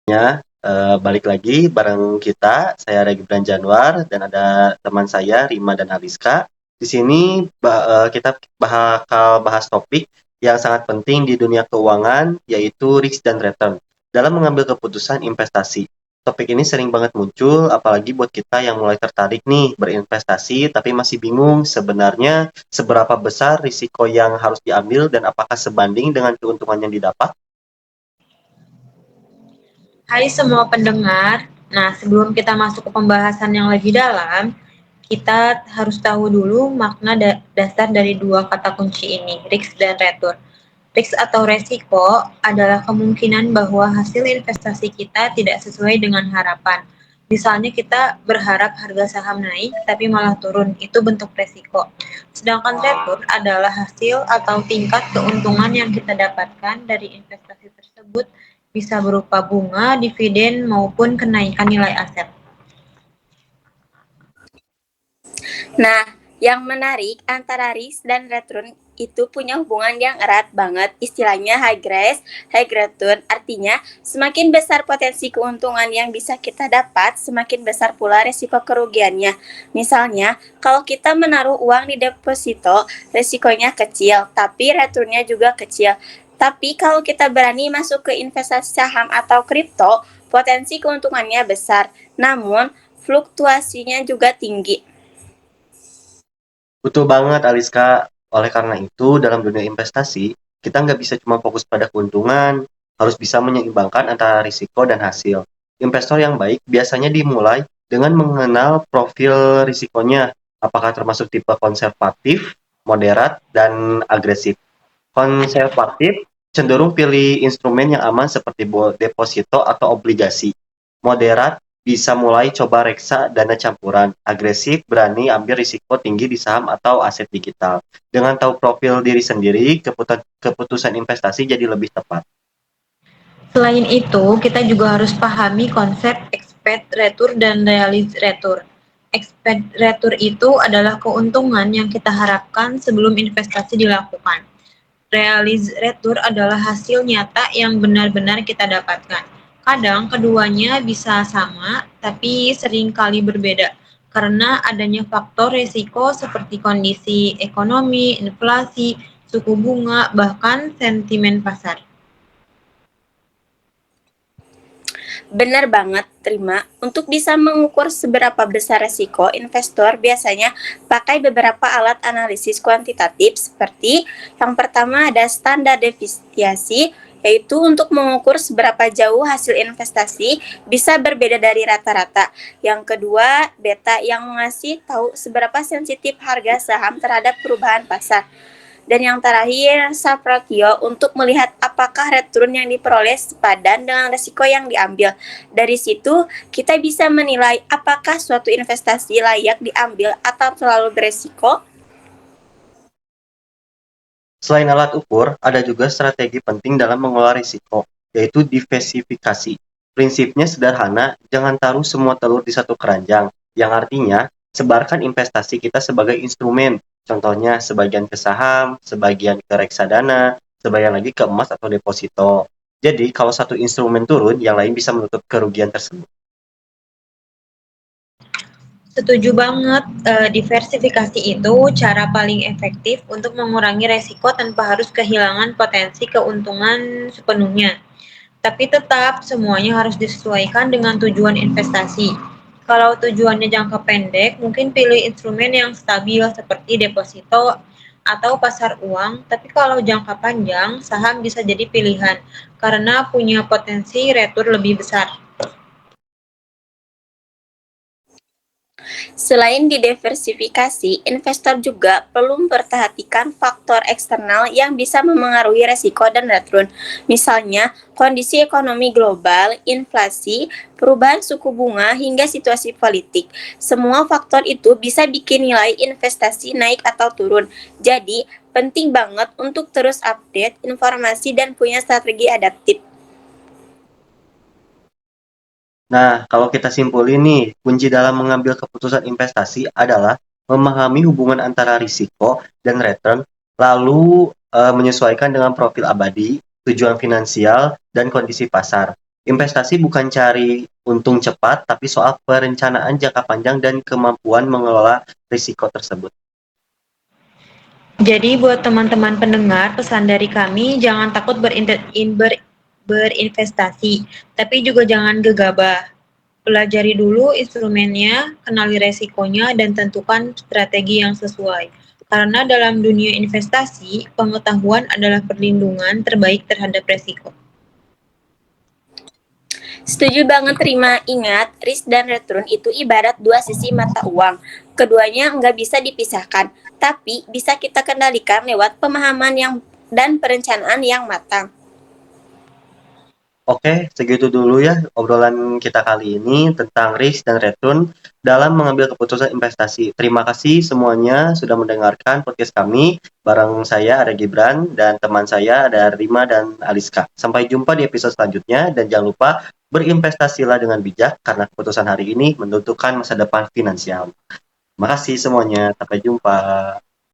Balik lagi bareng kita, saya Regibran Januar dan ada teman saya Rima dan Aliska. Di sini kita bakal bahas topik yang sangat penting di dunia keuangan, yaitu risk dan return dalam mengambil keputusan investasi. Topik ini sering banget muncul, apalagi buat kita yang mulai tertarik nih berinvestasi, tapi masih bingung sebenarnya seberapa besar risiko yang harus diambil dan apakah sebanding dengan keuntungan yang didapat. Hai semua pendengar. Nah, sebelum kita masuk ke pembahasan yang lebih dalam, kita harus tahu dulu makna dasar dari dua kata kunci ini, risk dan return. Risk atau resiko adalah kemungkinan bahwa hasil investasi kita tidak sesuai dengan harapan. Misalnya kita berharap harga saham naik tapi malah turun, itu bentuk resiko. Sedangkan return adalah hasil atau tingkat keuntungan yang kita dapatkan dari investasi tersebut, bisa berupa bunga, dividen, maupun kenaikan nilai aset. Nah, yang menarik antara risk dan return itu punya hubungan yang erat banget. Istilahnya high risk, high return. Artinya, semakin besar potensi keuntungan yang bisa kita dapat, semakin besar pula resiko kerugiannya. Misalnya, kalau kita menaruh uang di deposito, resikonya kecil, tapi returnnya juga kecil. Tapi kalau kita berani masuk ke investasi saham atau kripto, potensi keuntungannya besar, namun fluktuasinya juga tinggi. Betul banget, Aliska. Oleh karena itu, dalam dunia investasi, kita nggak bisa cuma fokus pada keuntungan, harus bisa menyeimbangkan antara risiko dan hasil. Investor yang baik biasanya dimulai dengan mengenal profil risikonya, apakah termasuk tipe konservatif, moderat, dan agresif. Konservatif cenderung pilih instrumen yang aman seperti deposito atau obligasi. Moderat bisa mulai coba reksa dana campuran. Agresif berani ambil risiko tinggi di saham atau aset digital. Dengan tahu profil diri sendiri, keputusan investasi jadi lebih tepat. Selain itu, kita juga harus pahami konsep expect return dan realized return. Expect return itu adalah keuntungan yang kita harapkan sebelum investasi dilakukan. Realized return adalah hasil nyata yang benar-benar kita dapatkan. Kadang keduanya bisa sama, tapi sering kali berbeda karena adanya faktor risiko seperti kondisi ekonomi, inflasi, suku bunga, bahkan sentimen pasar. Benar banget, Terima. Untuk bisa mengukur seberapa besar resiko, investor biasanya pakai beberapa alat analisis kuantitatif seperti yang pertama ada standar deviasi, yaitu untuk mengukur seberapa jauh hasil investasi bisa berbeda dari rata-rata. Yang kedua, beta yang mengasih tahu seberapa sensitif harga saham terhadap perubahan pasar. Dan yang terakhir, subratio untuk melihat apakah return yang diperoleh sepadan dengan risiko yang diambil. Dari situ, kita bisa menilai apakah suatu investasi layak diambil atau terlalu beresiko. Selain alat ukur, ada juga strategi penting dalam mengelola risiko, yaitu diversifikasi. Prinsipnya sederhana, jangan taruh semua telur di satu keranjang, yang artinya sebarkan investasi kita sebagai instrumen, contohnya sebagian ke saham, sebagian ke reksadana, sebagian lagi ke emas atau deposito. Jadi, kalau satu instrumen turun, yang lain bisa menutup kerugian tersebut. Setuju banget, diversifikasi itu cara paling efektif untuk mengurangi resiko tanpa harus kehilangan potensi keuntungan sepenuhnya. Tapi tetap semuanya harus disesuaikan dengan tujuan investasi. Kalau tujuannya jangka pendek, mungkin pilih instrumen yang stabil seperti deposito atau pasar uang. Tapi kalau jangka panjang, saham bisa jadi pilihan karena punya potensi return lebih besar. Selain diversifikasi, investor juga perlu memperhatikan faktor eksternal yang bisa memengaruhi resiko dan return. Misalnya, kondisi ekonomi global, inflasi, perubahan suku bunga, hingga situasi politik. Semua faktor itu bisa bikin nilai investasi naik atau turun. Jadi, penting banget untuk terus update informasi dan punya strategi adaptif. Nah, kalau kita simpulin nih, kunci dalam mengambil keputusan investasi adalah memahami hubungan antara risiko dan return, lalu menyesuaikan dengan profil abadi, tujuan finansial, dan kondisi pasar. Investasi bukan cari untung cepat, tapi soal perencanaan jangka panjang dan kemampuan mengelola risiko tersebut. Jadi buat teman-teman pendengar, pesan dari kami jangan takut berinvestasi, tapi juga jangan gegabah. Pelajari dulu instrumennya, kenali resikonya, dan tentukan strategi yang sesuai. Karena dalam dunia investasi, pengetahuan adalah perlindungan terbaik terhadap resiko. Setuju banget, Rima. Ingat, risk dan return itu ibarat dua sisi mata uang. Keduanya nggak bisa dipisahkan, tapi bisa kita kendalikan lewat pemahaman dan perencanaan yang matang. Oke, segitu dulu ya obrolan kita kali ini tentang risk dan return dalam mengambil keputusan investasi. Terima kasih semuanya sudah mendengarkan podcast kami. Bareng saya ada Gibran dan teman saya ada Rima dan Aliska. Sampai jumpa di episode selanjutnya dan jangan lupa berinvestasilah dengan bijak karena keputusan hari ini menentukan masa depan finansial. Terima kasih semuanya. Sampai jumpa.